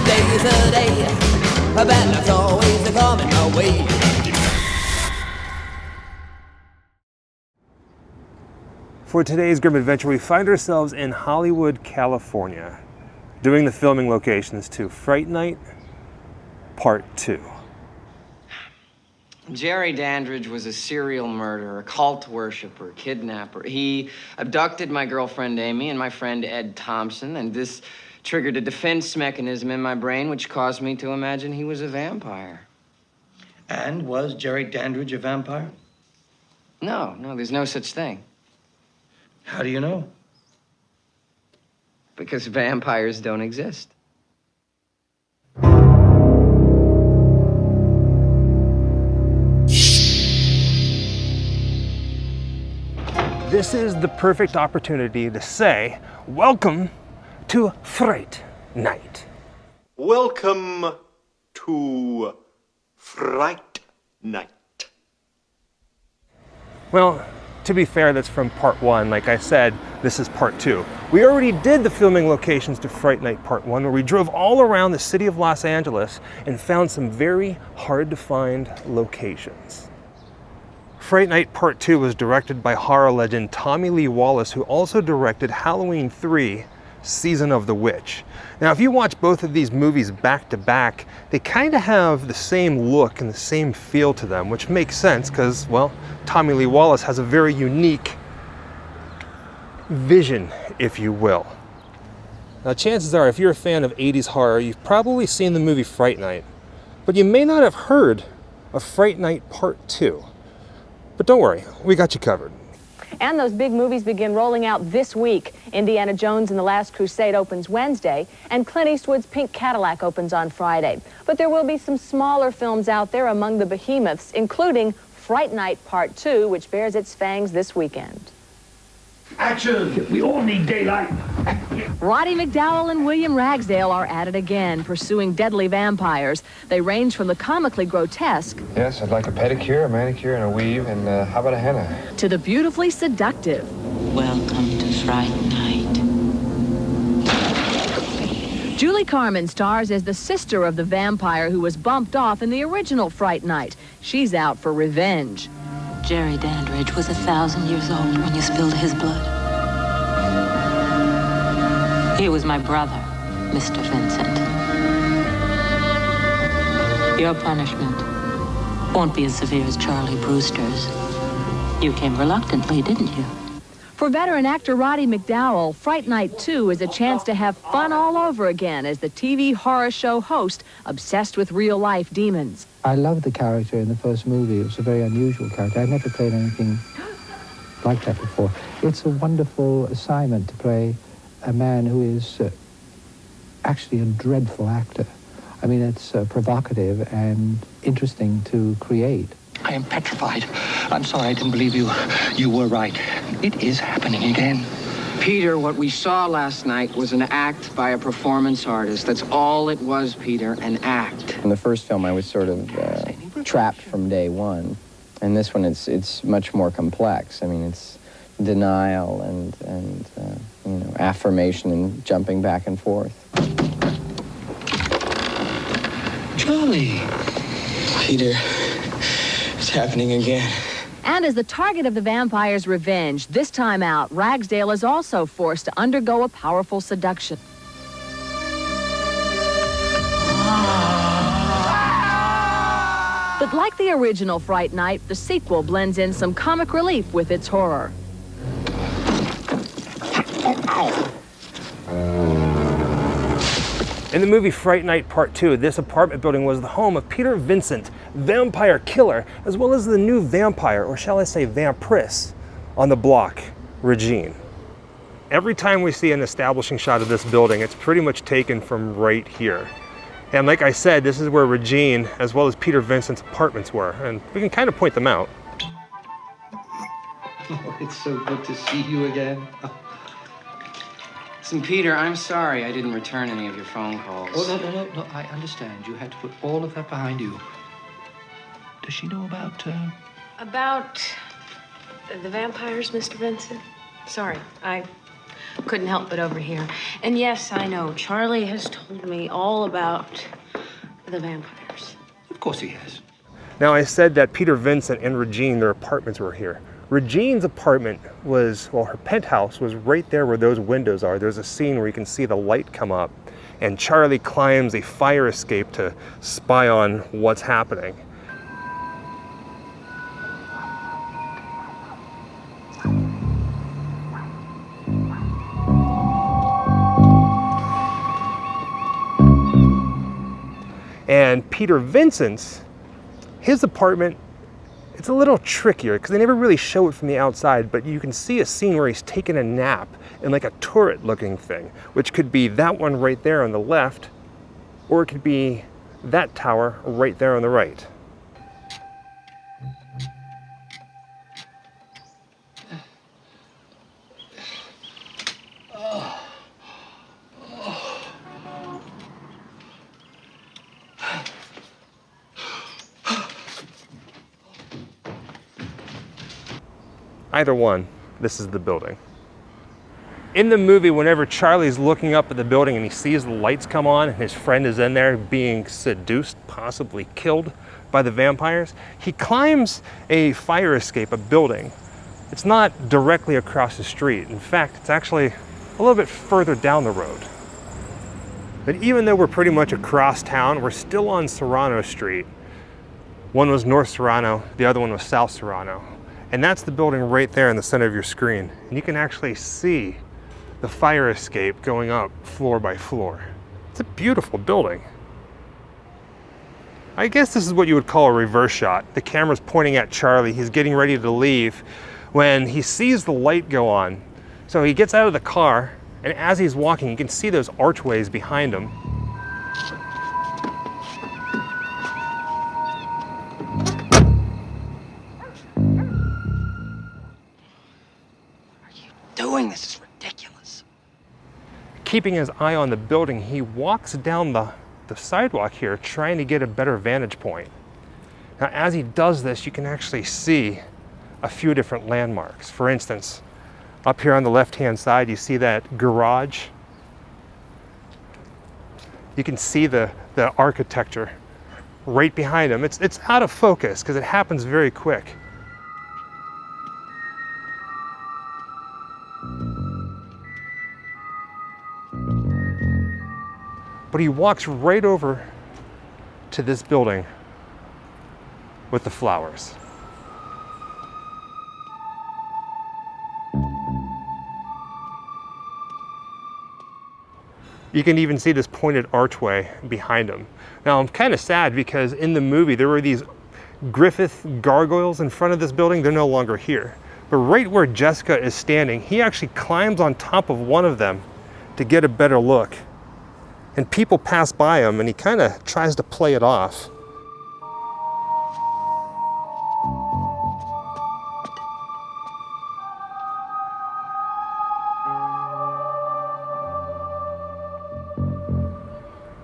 day's a day, a bad luck's always coming my way. For today's Grimm adventure, we find ourselves in Hollywood, California, doing the filming locations to Fright Night, Part 2. Jerry Dandridge was a serial murderer, a cult worshiper, kidnapper. He abducted my girlfriend Amy and my friend Ed Thompson, and this triggered a defense mechanism in my brain which caused me to imagine he was a vampire. And was Jerry Dandridge a vampire? No, there's no such thing. How do you know? Because vampires don't exist. This is the perfect opportunity to say, welcome to Fright Night. Welcome to Fright Night. Well, to be fair, that's from Part 1. Like I said, this is Part 2. We already did the filming locations to Fright Night Part 1, where we drove all around the city of Los Angeles and found some very hard to find locations. Fright Night Part 2 was directed by horror legend Tommy Lee Wallace, who also directed Halloween 3, Season of the Witch. Now, if you watch both of these movies back to back, they kind of have the same look and the same feel to them, which makes sense because, well, Tommy Lee Wallace has a very unique vision, if you will. Now, chances are, if you're a fan of 80s horror, you've probably seen the movie Fright Night, but you may not have heard of Fright Night Part 2. But don't worry, we got you covered. And those big movies begin rolling out this week. Indiana Jones and the Last Crusade opens Wednesday, and Clint Eastwood's Pink Cadillac opens on Friday. But there will be some smaller films out there among the behemoths, including Fright Night Part 2, which bears its fangs this weekend. Action! We all need daylight. Roddy Mcdowell and William Ragsdale are at it again, pursuing deadly vampires. They range from the comically grotesque... Yes, I'd like a pedicure, a manicure, and a weave, and how about a henna? ...to the beautifully seductive. Welcome to Fright Night. Julie Carmen stars as the sister of the vampire who was bumped off in the original Fright Night. She's out for revenge. Jerry Dandridge was 1,000 years old when you spilled his blood. He was my brother, Mr. Vincent. Your punishment won't be as severe as Charlie Brewster's. You came reluctantly, didn't you? For veteran actor Roddy McDowell, Fright Night 2 is a chance to have fun all over again as the TV horror show host obsessed with real-life demons. I loved the character in the first movie. It was a very unusual character. I'd never played anything like that before. It's a wonderful assignment to play a man who is actually a dreadful actor. I mean, it's provocative and interesting to create. I am petrified. I'm sorry I didn't believe you. You were right. It is happening again. Peter, what we saw last night was an act by a performance artist. That's all it was, Peter, an act. In the first film, I was sort of trapped from day one. And this one, it's much more complex. I mean, it's denial and you know, affirmation and jumping back and forth. Charlie. Peter, it's happening again. And as the target of the vampire's revenge, this time out, Ragsdale is also forced to undergo a powerful seduction. But like the original Fright Night, the sequel blends in some comic relief with its horror. In the movie Fright Night Part 2, this apartment building was the home of Peter Vincent, vampire killer, as well as the new vampire, or shall I say vampiress, on the block, Regine. Every time we see an establishing shot of this building, it's pretty much taken from right here. And like I said, this is where Regine, as well as Peter Vincent's apartments were, and we can kind of point them out. Oh, it's so good to see you again. Listen, Peter, I'm sorry I didn't return any of your phone calls. Oh, no, I understand. You had to put all of that behind you. Does she know about, About the vampires, Mr. Vincent? Sorry, couldn't help but overhear. And yes, I know, Charlie has told me all about the vampires. Of course he has. Now, I said that Peter Vincent and Regine, their apartments were here. Regine's apartment was, well, her penthouse was right there where those windows are. There's a scene where you can see the light come up, and Charlie climbs a fire escape to spy on what's happening. And Peter Vincent's, his apartment, it's a little trickier because they never really show it from the outside, but you can see a scene where he's taking a nap in like a turret looking thing, which could be that one right there on the left, or it could be that tower right there on the right. Either one, this is the building. In the movie, whenever Charlie's looking up at the building and he sees the lights come on and his friend is in there being seduced, possibly killed by the vampires, he climbs a fire escape, a building. It's not directly across the street. In fact, it's actually a little bit further down the road. But even though we're pretty much across town, we're still on Serrano Street. One was North Serrano, the other one was South Serrano. And that's the building right there in the center of your screen. And you can actually see the fire escape going up floor by floor. It's a beautiful building. I guess this is what you would call a reverse shot. The camera's pointing at Charlie. He's getting ready to leave when he sees the light go on. So he gets out of the car, and as he's walking, you can see those archways behind him. This is ridiculous. Keeping his eye on the building, he walks down the sidewalk here, trying to get a better vantage point. Now, as he does this, you can actually see a few different landmarks. For instance, up here on the left-hand side, you see that garage. You can see the architecture right behind him. It's out of focus because it happens very quick. But he walks right over to this building with the flowers. You can even see this pointed archway behind him. Now, I'm kind of sad because in the movie there were these Griffith gargoyles in front of this building. They're no longer here. But right where Jessica is standing, he actually climbs on top of one of them to get a better look. And people pass by him and he kind of tries to play it off.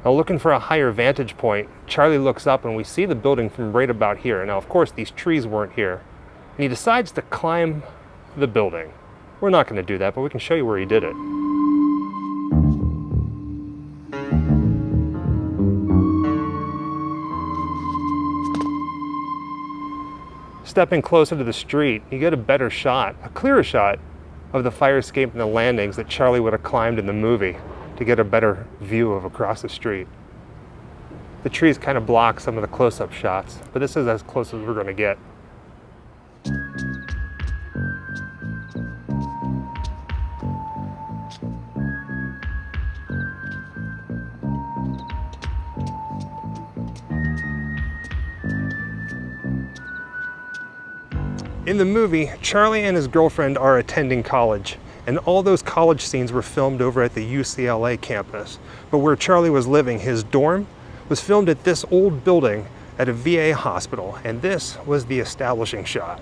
Now, looking for a higher vantage point, Charlie looks up and we see the building from right about here. Now, of course, these trees weren't here. And he decides to climb the building. We're not going to do that, but we can show you where he did it. Stepping closer to the street, you get a better shot, a clearer shot of the fire escape and the landings that Charlie would have climbed in the movie to get a better view of across the street. The trees kind of block some of the close-up shots, but this is as close as we're going to get. In the movie, Charlie and his girlfriend are attending college, and all those college scenes were filmed over at the UCLA campus. But where Charlie was living, his dorm, was filmed at this old building at a VA hospital, and this was the establishing shot.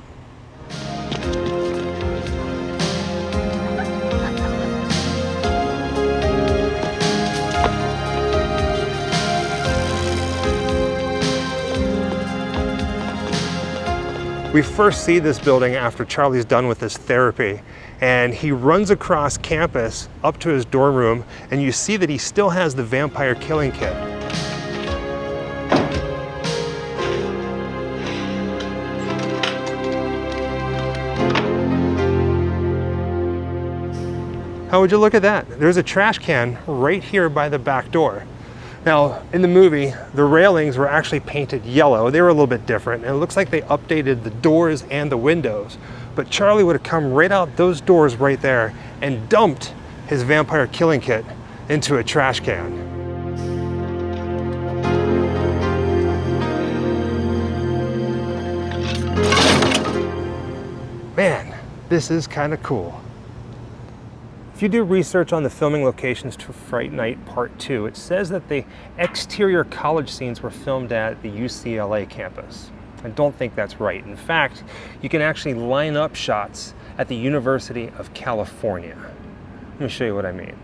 We first see this building after Charlie's done with his therapy, and he runs across campus up to his dorm room, and you see that he still has the vampire killing kit. How would you look at that? There's a trash can right here by the back door. Now, in the movie, the railings were actually painted yellow. They were a little bit different, and it looks like they updated the doors and the windows. But Charlie would have come right out those doors right there and dumped his vampire killing kit into a trash can. Man, this is kind of cool. If you do research on the filming locations to Fright Night Part 2, it says that the exterior college scenes were filmed at the UCLA campus. I don't think that's right. In fact, you can actually line up shots at the University of California. Let me show you what I mean.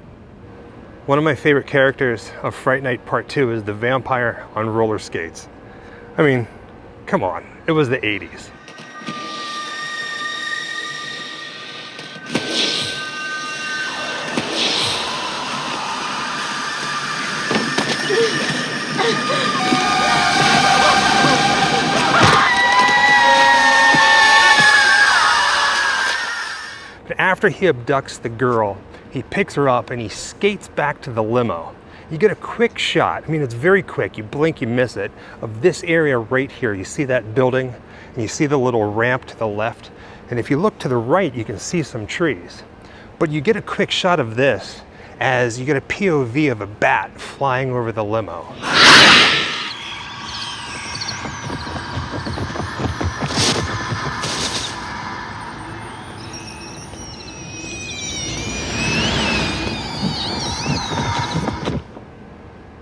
One of my favorite characters of Fright Night Part 2 is the vampire on roller skates. I mean, come on, it was the 80s. But after he abducts the girl, he picks her up and he skates back to the limo. You get a quick shot, I mean it's very quick, you blink, you miss it, of this area right here. You see that building and you see the little ramp to the left, and if you look to the right you can see some trees. But you get a quick shot of this as you get a POV of a bat flying over the limo.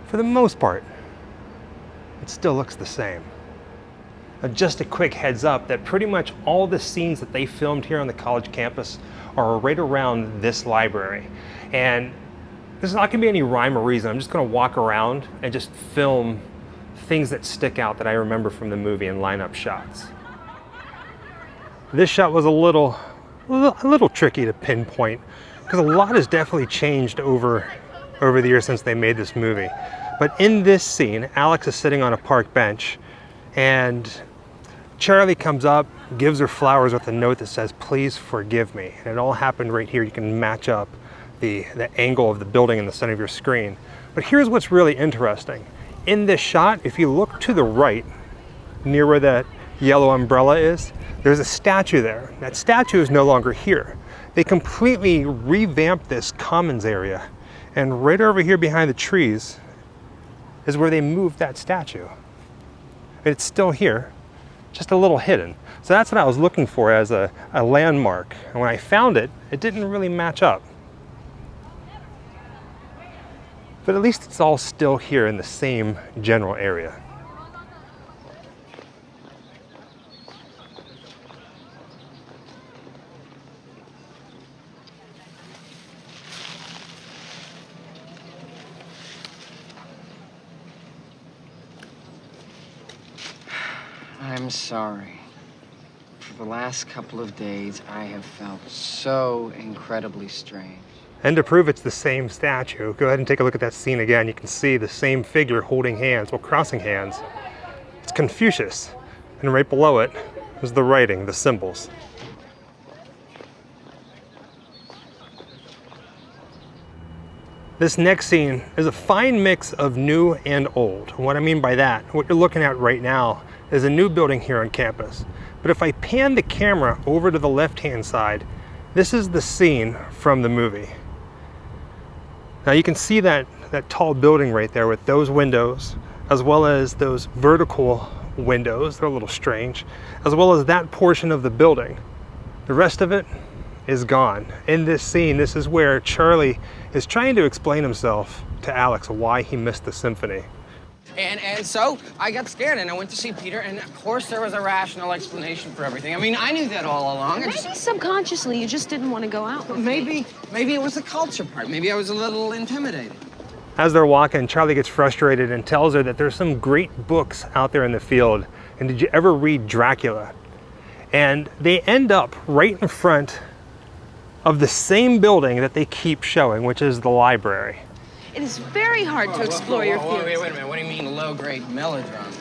For the most part, it still looks the same. Now, just a quick heads up that pretty much all the scenes that they filmed here on the college campus are right around this library. And there's not gonna be any rhyme or reason. I'm just gonna walk around and just film things that stick out that I remember from the movie and line up shots. This shot was a little tricky to pinpoint because a lot has definitely changed over the years since they made this movie. But in this scene, Alex is sitting on a park bench and Charlie comes up, gives her flowers with a note that says, "Please forgive me." And it all happened right here. You can match up the angle of the building in the center of your screen. But here's what's really interesting. In this shot, if you look to the right, near where that yellow umbrella is, there's a statue there. That statue is no longer here. They completely revamped this commons area. And right over here behind the trees is where they moved that statue. It's still here, just a little hidden. So that's what I was looking for as a landmark. And when I found it, it didn't really match up. But at least it's all still here in the same general area. I'm sorry. For the last couple of days, I have felt so incredibly strange. And to prove it's the same statue, go ahead and take a look at that scene again. You can see the same figure holding hands, well, crossing hands. It's Confucius. And right below it is the writing, the symbols. This next scene is a fine mix of new and old. And what I mean by that, what you're looking at right now is a new building here on campus. But if I pan the camera over to the left-hand side, this is the scene from the movie. Now you can see that tall building right there with those windows, as well as those vertical windows, they're a little strange, as well as that portion of the building. The rest of it is gone. In this scene, this is where Charlie is trying to explain himself to Alex why he missed the symphony. And so I got scared and I went to see Peter, and of course there was a rational explanation for everything. I mean, I knew that all along. Maybe subconsciously you just didn't want to go out with me. Maybe it was the culture part. Maybe I was a little intimidated. As they're walking, Charlie gets frustrated and tells her that there's some great books out there in the field. And did you ever read Dracula? And they end up right in front of the same building that they keep showing, which is the library. It is very hard to explore your feelings. Wait a minute. What do you mean low-grade melodrama?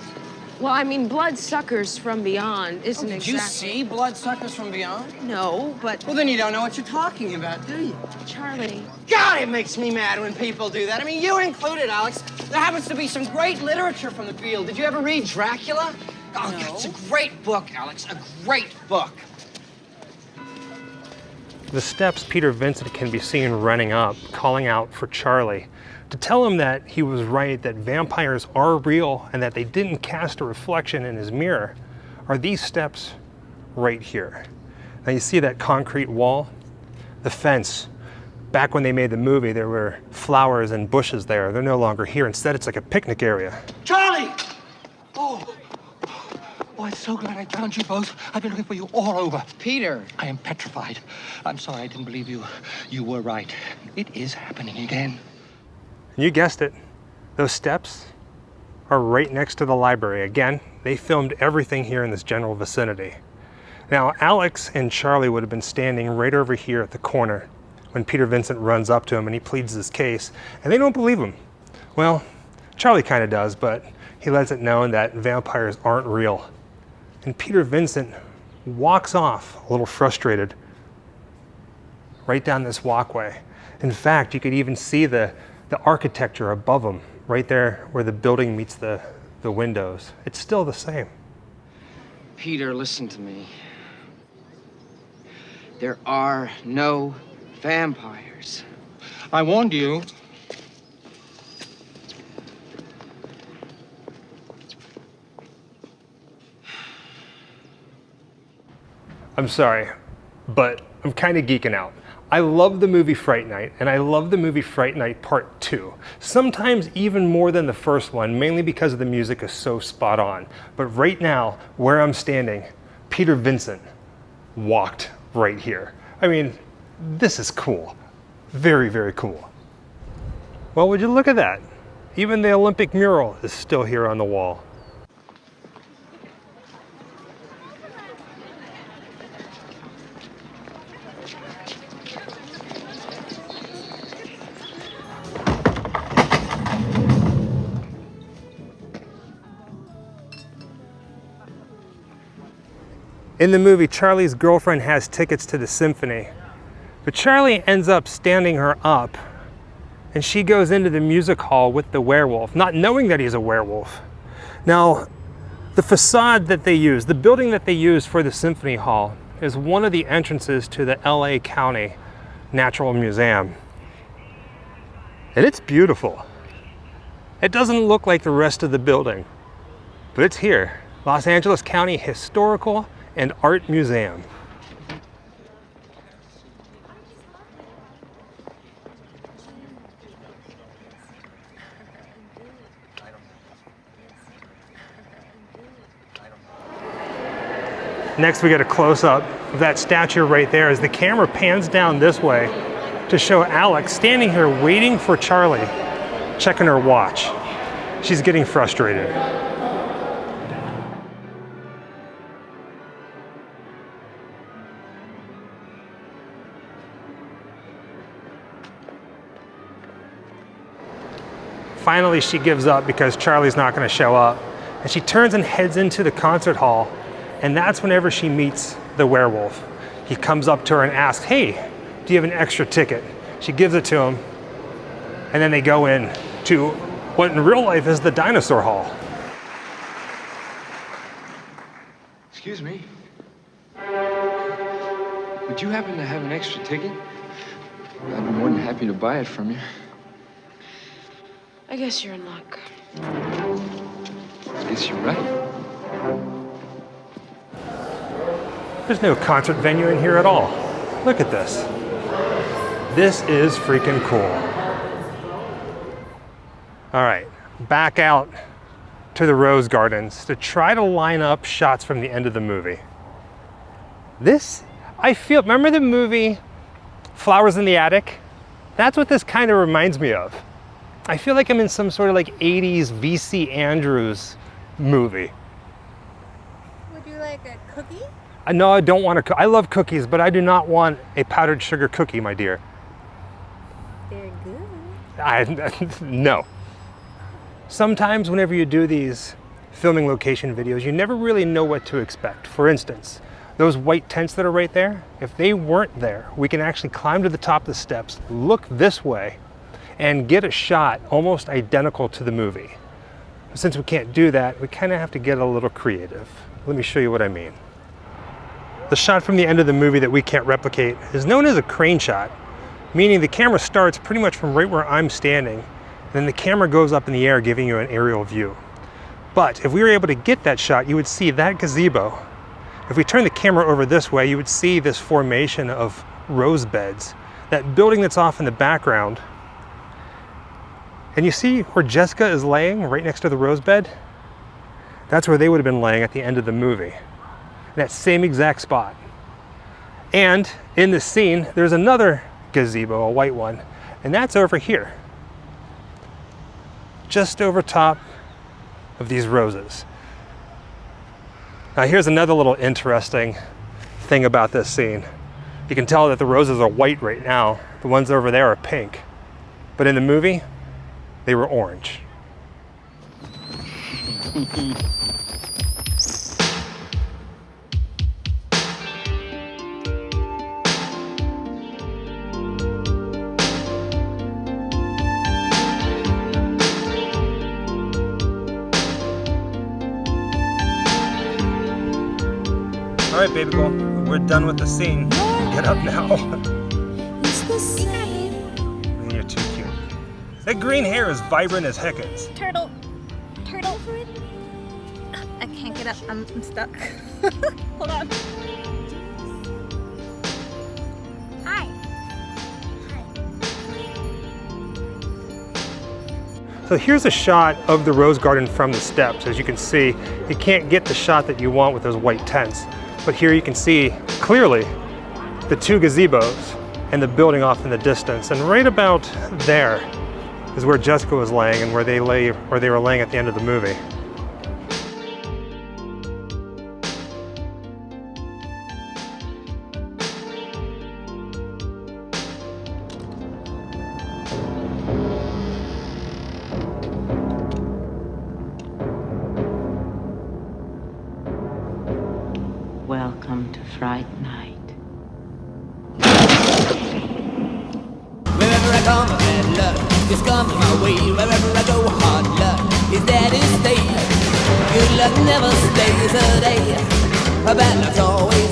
Well, I mean, Bloodsuckers from Beyond isn't Did exactly... you see Bloodsuckers from Beyond? No, but... Well, then you don't know what you're talking about, do you? Charlie... God, it makes me mad when people do that. I mean, you included, Alex. There happens to be some great literature from the field. Did you ever read Dracula? Oh, No. It's a great book, Alex. A great book. The steps Peter Vincent can be seen running up, calling out for Charlie, to tell him that he was right, that vampires are real and that they didn't cast a reflection in his mirror, are these steps right here. Now you see that concrete wall? The fence. Back when they made the movie, there were flowers and bushes there. They're no longer here. Instead, it's like a picnic area. Charlie! Oh, I'm so glad I found you both. I've been looking for you all over. Peter. I am petrified. I'm sorry I didn't believe you. You were right. It is happening again. You guessed it. Those steps are right next to the library. Again, they filmed everything here in this general vicinity. Now, Alex and Charlie would have been standing right over here at the corner when Peter Vincent runs up to him and he pleads his case, and they don't believe him. Well, Charlie kind of does, but he lets it known that vampires aren't real. And Peter Vincent walks off a little frustrated right down this walkway. In fact, you could even see the architecture above him, right there where the building meets the windows. It's still the same. Peter, listen to me. There are no vampires. I warned you. I'm sorry, but I'm kind of geeking out. I love the movie Fright Night, and I love the movie Fright Night Part 2. Sometimes even more than the first one, mainly because the music is so spot on. But right now, where I'm standing, Peter Vincent walked right here. I mean, this is cool. Very, very cool. Well, would you look at that? Even the Olympic mural is still here on the wall. In the movie, Charlie's girlfriend has tickets to the symphony, but Charlie ends up standing her up, and she goes into the music hall with the werewolf, not knowing that he's a werewolf. Now, the facade that they use, the building that they use for the symphony hall, is one of the entrances to the LA County Natural Museum. And it's beautiful. It doesn't look like the rest of the building, but it's here. Los Angeles County Historical and Art Museum. Next we get a close-up of that statue right there as the camera pans down this way to show Alex standing here waiting for Charlie, checking her watch. She's getting frustrated. Finally, she gives up because Charlie's not going to show up. And she turns and heads into the concert hall. And that's whenever she meets the werewolf. He comes up to her and asks, "Hey, do you have an extra ticket?" She gives it to him. And then they go in to what in real life is the dinosaur hall. Excuse me. Would you happen to have an extra ticket? I'd be more than happy to buy it from you. I guess you're in luck. I guess you're right. There's no concert venue in here at all. Look at this. This is freaking cool. All right, back out to the Rose Gardens to try to line up shots from the end of the movie. This, I feel, remember the movie Flowers in the Attic? That's what this kind of reminds me of. I feel like I'm in some sort of like 80s V.C. Andrews movie. Would you like a cookie? No, I don't want to. I love cookies, but I do not want a powdered sugar cookie, my dear. They're good. No. Sometimes whenever you do these filming location videos, you never really know what to expect. For instance, those white tents that are right there, if they weren't there, we can actually climb to the top of the steps, look this way, and get a shot almost identical to the movie. Since we can't do that, we kind of have to get a little creative. Let me show you what I mean. The shot from the end of the movie that we can't replicate is known as a crane shot, meaning the camera starts pretty much from right where I'm standing, and then the camera goes up in the air, giving you an aerial view. But if we were able to get that shot, you would see that gazebo. If we turn the camera over this way, you would see this formation of rose beds, that building that's off in the background. And you see where Jessica is laying right next to the rose bed? That's where they would have been laying at the end of the movie. That same exact spot. And in this scene, there's another gazebo, a white one, and that's over here. Just over top of these roses. Now here's another little interesting thing about this scene. You can tell that the roses are white right now. The ones over there are pink. But in the movie, they were orange. All right, baby girl, we're done with the scene. Get up now. You're too cute. That green hair is vibrant as heckins. Turtle. I can't get up. I'm stuck. Hold on. Hi. So here's a shot of the rose garden from the steps. As you can see, you can't get the shot that you want with those white tents. But here you can see clearly the two gazebos and the building off in the distance. And right about there is where Jessica was laying and where they were laying at the end of the movie. Welcome to Fright Night. Wherever I come, bad luck just comes my way. Wherever I go, hard luck is there to stay. Good luck never stays a day. Bad luck's always